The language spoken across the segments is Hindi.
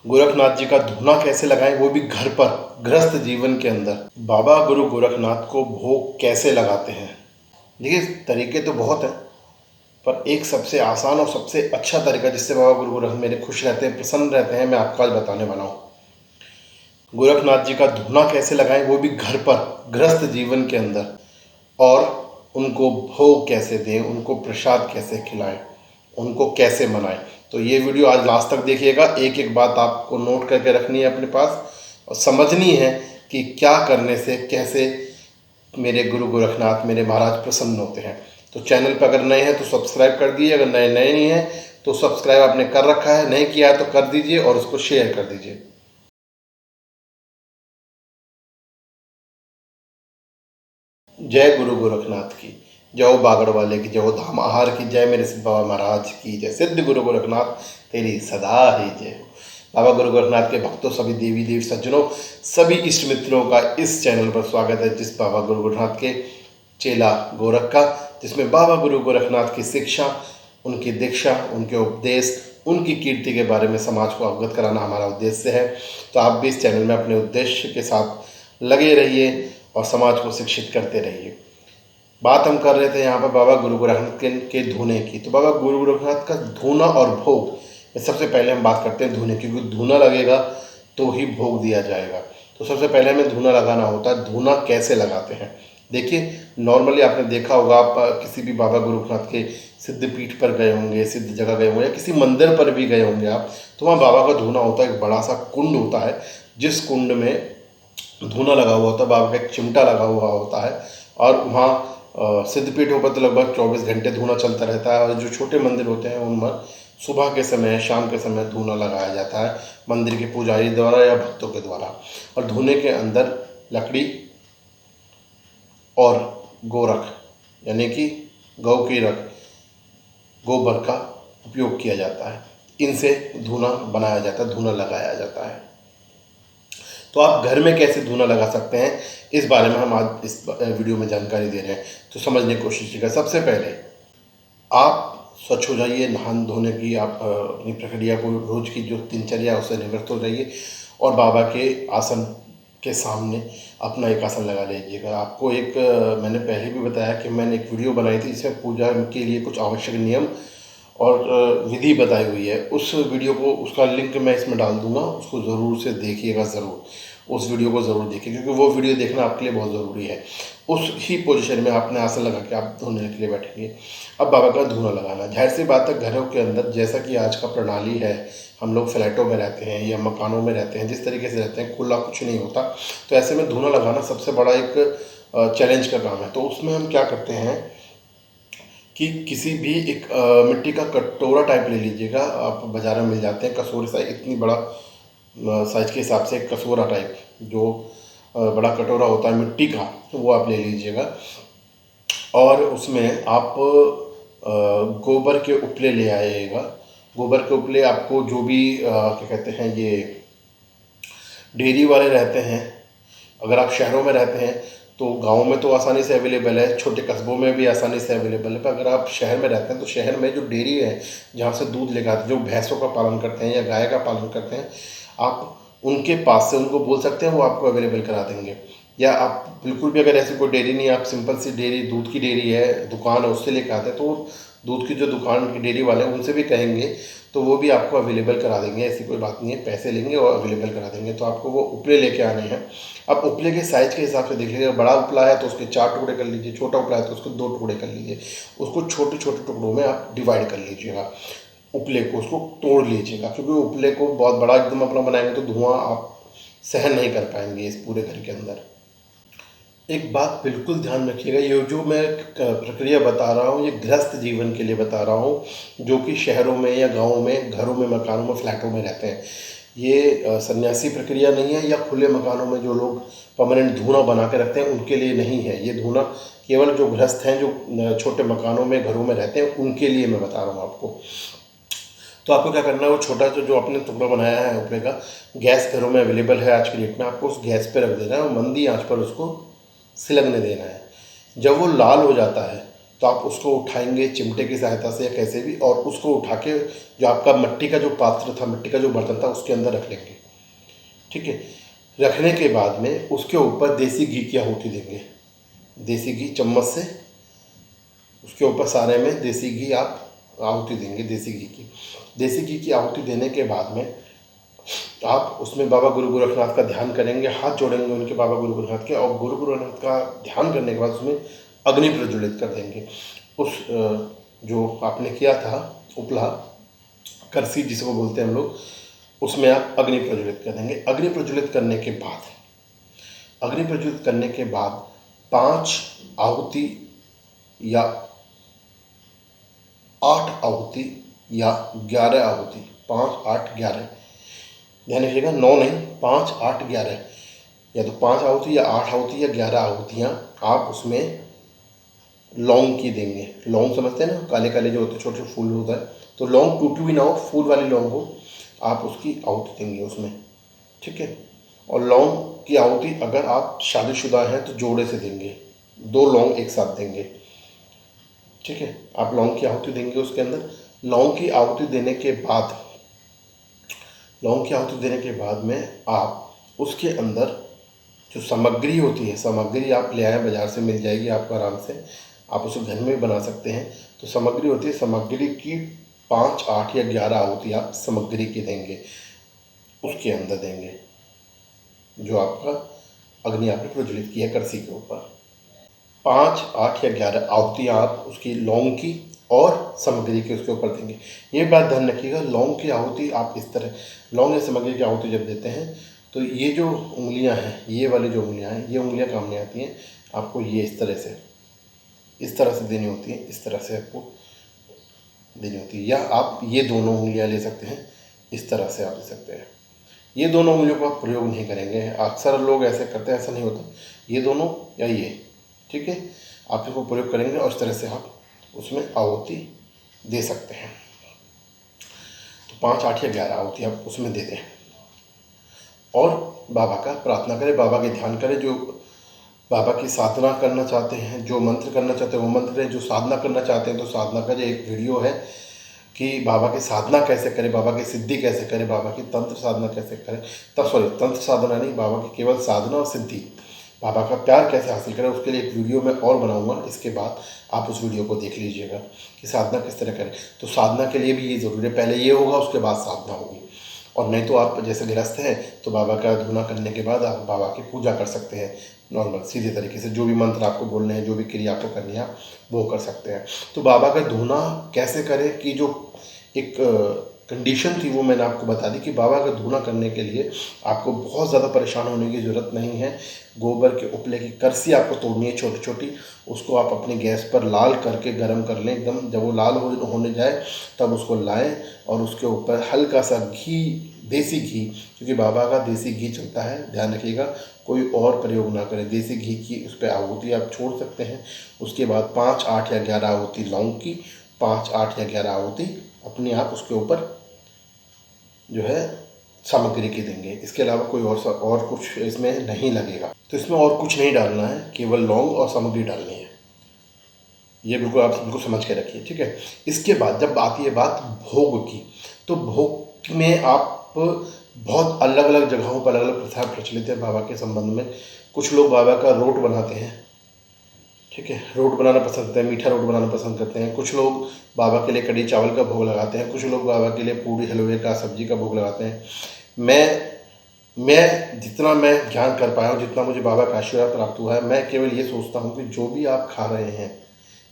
गोरखनाथ जी का धूना कैसे लगाएं, वो भी घर पर गृहस्थ जीवन के अंदर। बाबा गुरु गोरखनाथ को भोग कैसे लगाते हैं? देखिए, तरीके तो बहुत हैं, पर एक सबसे आसान और सबसे अच्छा तरीका जिससे बाबा गुरु गोरखनाथ मेरे खुश रहते हैं, प्रसन्न रहते हैं, मैं आपको आज बताने वाला हूँ। गोरखनाथ जी का धूना कैसे लगाएं, वो भी घर पर गृहस्थ जीवन के अंदर, और उनको भोग कैसे दें, उनको प्रसाद कैसे खिलाएं, उनको कैसे मनाएं। तो ये वीडियो आज लास्ट तक देखिएगा। एक एक बात आपको नोट करके रखनी है अपने पास और समझनी है कि क्या करने से कैसे मेरे गुरु गोरखनाथ, मेरे महाराज प्रसन्न होते हैं। तो चैनल पर अगर नए हैं तो सब्सक्राइब कर दीजिए, अगर नए नहीं हैं तो सब्सक्राइब आपने कर रखा है, नहीं किया है तो कर दीजिए और उसको शेयर कर दीजिए। जय गुरु गोरखनाथ की, जय हो बागड़ वाले की, जय हो धाम आहार की, जय मेरे सिद्ध बाबा महाराज की जय। सिद्ध गुरु गोरखनाथ तेरी सदा ही जय हो। बाबा गुरु गोरखनाथ के भक्तों, सभी देवी देव सज्जनों, सभी इष्ट मित्रों का इस चैनल पर स्वागत है, जिस बाबा गुरु गोरखनाथ के चेला गोरख का, जिसमें बाबा गुरु गोरखनाथ की शिक्षा, उनकी दीक्षा, उनके उपदेश, उनकी कीर्ति के बारे में समाज को अवगत कराना हमारा उद्देश्य है। तो आप भी इस चैनल में अपने उद्देश्य के साथ लगे रहिए और समाज को शिक्षित करते रहिए। बात हम कर रहे थे यहाँ पर बाबा गुरु गोरखनाथ के धूने की। तो बाबा गुरु गोरखनाथ का धूना और भोग, सबसे पहले हम बात करते हैं धूने की, क्योंकि धूना लगेगा तो ही भोग दिया जाएगा। तो सबसे पहले हमें धूना लगाना होता है। धूना कैसे लगाते हैं? देखिए, नॉर्मली आपने देखा होगा, आप किसी भी बाबा गुरु गोरखनाथ के सिद्ध पीठ पर गए होंगे, सिद्ध जगह गए होंगे, या किसी मंदिर पर भी गए होंगे आप, तो वहाँ बाबा का धूना होता है। एक बड़ा सा कुंड होता है, जिस कुंड में धूना लगा हुआ होता है, बाबा का एक चिमटा लगा हुआ होता है, और वहाँ सिद्धपीठों पर तो लगभग 24 घंटे धूना चलता रहता है। और जो छोटे मंदिर होते हैं उनमें सुबह के समय, शाम के समय धूना लगाया जाता है, मंदिर के पुजारी द्वारा या भक्तों के द्वारा। और धूने के अंदर लकड़ी और गोरख, यानी कि गौ की रख, गोबर का उपयोग किया जाता है। इनसे धूना बनाया जाता है, धूना लगाया जाता है। तो आप घर में कैसे धूना लगा सकते हैं, इस बारे में हम आज इस वीडियो में जानकारी दे रहे हैं। तो समझने की कोशिश कीजिएगा। सबसे पहले आप स्वच्छ हो जाइए, नहान धोने की आप अपनी प्रक्रिया को, रोज़ की जो दिनचर्या है उससे निवृत्त हो जाइए, और बाबा के आसन के सामने अपना एक आसन लगा लीजिएगा। आपको एक मैंने पहले भी बताया कि मैंने एक वीडियो बनाई थी जिसमें पूजा के लिए कुछ आवश्यक नियम और विधि बताई हुई है। उस वीडियो को, उसका लिंक मैं इसमें डाल दूंगा, उसको ज़रूर से देखिएगा, ज़रूर उस वीडियो को ज़रूर देखिए, क्योंकि वो वीडियो देखना आपके लिए बहुत ज़रूरी है। उस ही पोजीशन में आपने आसन लगा के आप धोने के लिए बैठेंगे। अब बाबा का धूना लगाना, जाहिर सी बात है, घरों के अंदर जैसा कि आज का प्रणाली है, हम लोग फ्लैटों में रहते हैं या मकानों में रहते हैं, जिस तरीके से रहते हैं, खुला कुछ नहीं होता। तो ऐसे में धूना लगाना सबसे बड़ा एक चैलेंज का काम है। तो उसमें हम क्या करते हैं कि किसी भी एक मिट्टी का कटोरा टाइप ले लीजिएगा, आप बाज़ार में मिल जाते हैं, कटोरे साइज, इतनी बड़ा साइज के हिसाब से एक कटोरा टाइप, जो बड़ा कटोरा होता है मिट्टी का, तो वो आप ले लीजिएगा। और उसमें आप गोबर के उपले ले आइएगा। गोबर के उपले आपको जो भी क्या कहते हैं, ये डेयरी वाले रहते हैं, अगर आप शहरों में रहते हैं तो गाँव में तो आसानी से अवेलेबल है, छोटे कस्बों में भी आसानी से अवेलेबल है। पर अगर आप शहर में रहते हैं तो शहर में जो डेयरी है, जहाँ से दूध लेकर आते हैं, जो भैंसों का पालन करते हैं या गाय का पालन करते हैं, आप उनके पास से उनको बोल सकते हैं, वो आपको अवेलेबल करा देंगे। या आप बिल्कुल भी, अगर ऐसी कोई डेयरी नहीं है, आप सिंपल सी डेयरी, दूध की डेयरी है, दुकान है, उससे लेकर आते हैं, तो दूध की जो दुकान की डेयरी वाले हैं उनसे भी कहेंगे तो वो भी आपको अवेलेबल करा देंगे। ऐसी कोई बात नहीं है, पैसे लेंगे और अवेलेबल करा देंगे। तो आपको वो उपले लेके आने हैं। आप उपले के साइज़ के हिसाब से देख लीजिए, बड़ा उपला है तो उसके 4 टुकड़े कर लीजिए, छोटा उपला है तो उसके 2 टुकड़े कर लीजिए। उसको छोटे छोटे टुकड़ों में आप डिवाइड कर लीजिएगा, उपले को, उसको तोड़ लीजिएगा, क्योंकि उपले को बहुत बड़ा एकदम अपना बनाएंगे तो धुआं आप सहन नहीं कर पाएंगे इस पूरे घर के अंदर। एक बात बिल्कुल ध्यान रखिएगा, ये जो मैं प्रक्रिया बता रहा हूँ, ये गृहस्थ जीवन के लिए बता रहा हूँ, जो कि शहरों में या गाँव में, घरों में, मकानों में, फ्लैटों में रहते हैं। ये सन्यासी प्रक्रिया नहीं है, या खुले मकानों में जो लोग परमानेंट धूना बना के रखते हैं उनके लिए नहीं है। ये धूना केवल जो गृहस्थ हैं, जो छोटे मकानों में, घरों में रहते हैं, उनके लिए मैं बता रहा हूँ आपको। तो आपको क्या करना है, वो छोटा जो आपने टुकड़ा बनाया है उपले का, गैस घरों में अवेलेबल है आज के डेट में, आपको उस गैस पे रख देना है और मंदी आंच पर उसको सिलगने देना है। जब वो लाल हो जाता है तो आप उसको उठाएंगे चिमटे की सहायता से या कैसे भी, और उसको उठा के जो आपका मिट्टी का जो पात्र था, मिट्टी का जो बर्तन था, उसके अंदर रख लेंगे। ठीक है, रखने के बाद में उसके ऊपर देसी घी की आहुति देंगे। देसी घी चम्मच से उसके ऊपर सारे में देसी घी आप आहुति देंगे। देसी घी की आहुति देने के बाद में आप उसमें बाबा गुरु गोरखनाथ का ध्यान करेंगे, हाथ जोड़ेंगे उनके, बाबा गुरु गोरखनाथ के, और गुरु गोरखनाथ का ध्यान करने के बाद उसमें अग्नि प्रज्वलित कर देंगे। उस जो आपने किया था उपला, करसी जिसको बोलते हैं हम लोग, उसमें आप अग्नि प्रज्वलित कर देंगे। अग्नि प्रज्वलित करने के बाद 5 आहुति या 8 आहुति या 11 आहुति, 5, 8, 11, ध्यान रखिएगा, 9 नहीं, 5, 8, 11, या तो 5 आहुति या 8 आहुति या 11 आहुतियाँ आप उसमें लौंग की देंगे। लौंग समझते हैं ना, काले काले जो होते हैं, छोटे छोटे फूल होता है, तो लौंग टूटी हुई ना हो, फूल वाली लौंग हो, आप उसकी आहुति देंगे उसमें। ठीक है, और लौंग की आहुति अगर आप शादीशुदा हैं तो जोड़े से देंगे, 2 लौंग एक साथ देंगे। ठीक है, आप लौंग की आहुति देंगे उसके अंदर। लौंग की आहुति देने के बाद में आप उसके अंदर जो सामग्री होती है, सामग्री आप ले आए, बाज़ार से मिल जाएगी आपको आराम से, आप उसे घर में भी बना सकते हैं। तो सामग्री होती है, सामग्री की 5, 8 या 11 आहुति आप सामग्री की देंगे, उसके अंदर देंगे जो आपका अग्नि आपने प्रज्वलित किया करसी के ऊपर। 5, 8 या 11 आहुतियाँ आप उसकी लौंग की और सामग्री के उसके ऊपर देंगे। ये बात ध्यान रखिएगा, लौंग की आहुति आप इस तरह, लौंग या सामग्री की आहुति जब देते हैं तो ये जो उंगलियां हैं, ये वाली जो उंगलियां हैं, ये उंगलियां काम नहीं आती हैं आपको, ये इस तरह से देनी होती है, इस तरह से आपको देनी होती है। या आप ये दोनों उंगलियां ले सकते हैं, इस तरह से आप ले सकते हैं। ये दोनों उंगलियों का आप प्रयोग नहीं करेंगे, अक्सर लोग ऐसे करते हैं, ऐसा नहीं होता, ये दोनों या ये। ठीक है, आप इसको प्रयोग करेंगे और इस तरह से आप उसमें आहुति दे सकते हैं। तो 5, 8 या 11 आहुति आप उसमें दे दें और बाबा का प्रार्थना करें, बाबा के ध्यान करें। जो बाबा की साधना करना चाहते हैं, जो मंत्र करना चाहते हैं वो मंत्र करें, जो साधना करना चाहते हैं तो साधना करें। एक वीडियो है कि बाबा की साधना कैसे करें, बाबा की सिद्धि कैसे करें, बाबा की तंत्र साधना कैसे करें, तंत्र साधना नहीं, बाबा की केवल साधना और सिद्धि, बाबा का प्यार कैसे हासिल करें, उसके लिए एक वीडियो मैं और बनाऊंगा। इसके बाद आप उस वीडियो को देख लीजिएगा कि साधना किस तरह करें। तो साधना के लिए भी ये ज़रूरी है, पहले ये होगा उसके बाद साधना होगी। और नहीं तो आप जैसे गृहस्थ हैं तो बाबा का धुना करने के बाद आप बाबा की पूजा कर सकते हैं नॉर्मल सीधे तरीके से, जो भी मंत्र आपको बोलने हैं, जो भी क्रिया आपको करनी है वो कर सकते हैं। तो बाबा का धुना कैसे करें कि जो एक कंडीशन थी वो मैंने आपको बता दी कि बाबा का धुना करने के लिए आपको बहुत ज़्यादा परेशान होने की ज़रूरत नहीं है। गोबर के उपले की करसी आपको तोड़नी है छोटी छोटी, उसको आप अपने गैस पर लाल करके गर्म कर लें एकदम, जब वो लाल होने जाए तब उसको लाएं और उसके ऊपर हल्का सा घी, देसी घी, क्योंकि बाबा का देसी घी चलता है, ध्यान रखिएगा, कोई और प्रयोग ना करें। देसी घी की उस पर आहुति आप छोड़ सकते हैं। उसके बाद 5, 8 या 11 आहुति लौंग की, 5, 8 या 11 आहुति अपने आप उसके ऊपर जो है सामग्री की देंगे। इसके अलावा कोई और कुछ इसमें नहीं लगेगा। तो इसमें और कुछ नहीं डालना है, केवल लौंग और सामग्री डालनी है। ये बिल्कुल आप बिल्कुल समझ के रखिए, ठीक है। इसके बाद जब आती है बात भोग की, तो भोग में आप बहुत अलग अलग जगहों पर अलग अलग प्रथा प्रचलित है बाबा के संबंध में। कुछ लोग बाबा का रोट बनाते हैं, ठीक है, रोट बनाना पसंद करते हैं, मीठा रोट बनाना पसंद करते हैं। कुछ लोग बाबा के लिए कढ़ी चावल का भोग लगाते हैं, कुछ लोग बाबा के लिए पूरी हलवे का सब्जी का भोग लगाते हैं। मैं जितना मैं ज्ञान कर पाया हूँ, जितना मुझे बाबा का आशीर्वाद प्राप्त हुआ है, मैं केवल ये सोचता हूँ कि जो भी आप खा रहे हैं,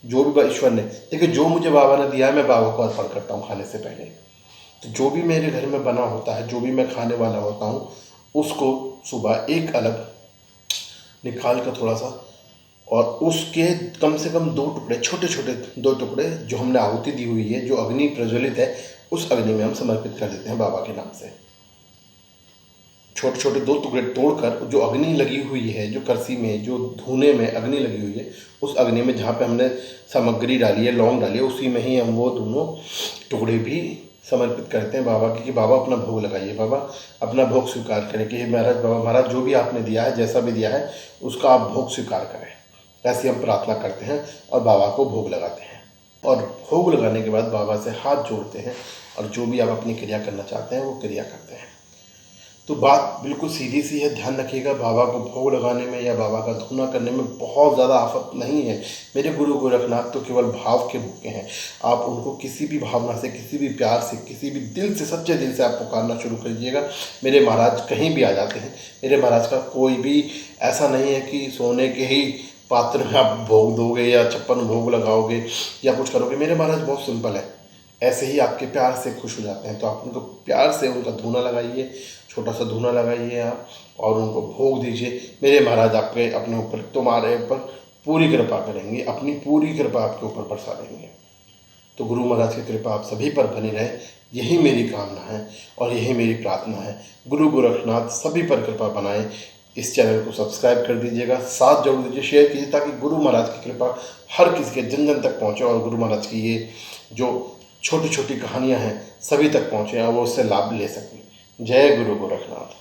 जो भी ईश्वर ने, देखिए जो मुझे बाबा ने दिया है मैं बाबा को अर्पण करता हूँ खाने से पहले। तो जो भी मेरे घर में बना होता है, जो भी मैं खाने वाला होता हूँ, उसको सुबह एक अलग निकाल कर थोड़ा सा, और उसके कम से कम 2 टुकड़े, छोटे छोटे 2 टुकड़े जो हमने आहुति दी हुई है, जो अग्नि प्रज्वलित है, उस अग्नि में हम समर्पित कर देते हैं बाबा के नाम से। छोटे छोटे 2 टुकड़े तोड़कर जो अग्नि लगी हुई है, जो करसी में, जो धुने में अग्नि लगी हुई है, उस अग्नि में जहाँ पे हमने सामग्री डाली है, लौंग डाली है, उसी में ही हम वो दोनों टुकड़े भी समर्पित करते हैं बाबा की, कि बाबा अपना भोग लगाइए, बाबा अपना भोग स्वीकार करें कि महाराज, बाबा महाराज जो भी आपने दिया है, जैसा भी दिया है, उसका आप भोग स्वीकार करें, ऐसी हम प्रार्थना करते हैं और बाबा को भोग लगाते हैं। और भोग लगाने के बाद बाबा से हाथ जोड़ते हैं और जो भी आप अपनी क्रिया करना चाहते हैं वो क्रिया करते हैं। तो बात बिल्कुल सीधी सी है, ध्यान रखिएगा, बाबा को भोग लगाने में या बाबा का धूना करने में बहुत ज़्यादा आफत नहीं है। मेरे गुरु गोरखनाथ तो केवल भाव के भूखे हैं। आप उनको किसी भी भावना से, किसी भी प्यार से, किसी भी दिल से, सच्चे दिल से आप पुकारना शुरू कर दीजिएगा। मेरे महाराज कहीं भी आ जाते हैं। मेरे महाराज का कोई भी ऐसा नहीं है कि सोने के ही पात्र में आप भोग दोगे या 56 भोग लगाओगे या कुछ करोगे। मेरे महाराज बहुत सिंपल है, ऐसे ही आपके प्यार से खुश हो जाते हैं। तो आप उनको प्यार से उनका धूना लगाइए, छोटा सा धूना लगाइए आप और उनको भोग दीजिए। मेरे महाराज आपके अपने ऊपर, तुम्हारे ऊपर पूरी कृपा करेंगे, अपनी पूरी कृपा आपके ऊपर बरसा देंगे। तो गुरु महाराज की कृपा आप सभी पर बनी रहे, यही मेरी कामना है और यही मेरी प्रार्थना है। गुरु गोरखनाथ सभी पर कृपा बनाए। इस चैनल को सब्सक्राइब कर दीजिएगा, साथ जोड़ दीजिए, शेयर कीजिए ताकि गुरु महाराज की कृपा हर किसी के जन जन तक पहुँचे और गुरु महाराज की ये जो छोटी छोटी कहानियाँ हैं सभी तक पहुँचे और वो उससे लाभ ले सकें। जय गुरु गोरखनाथ।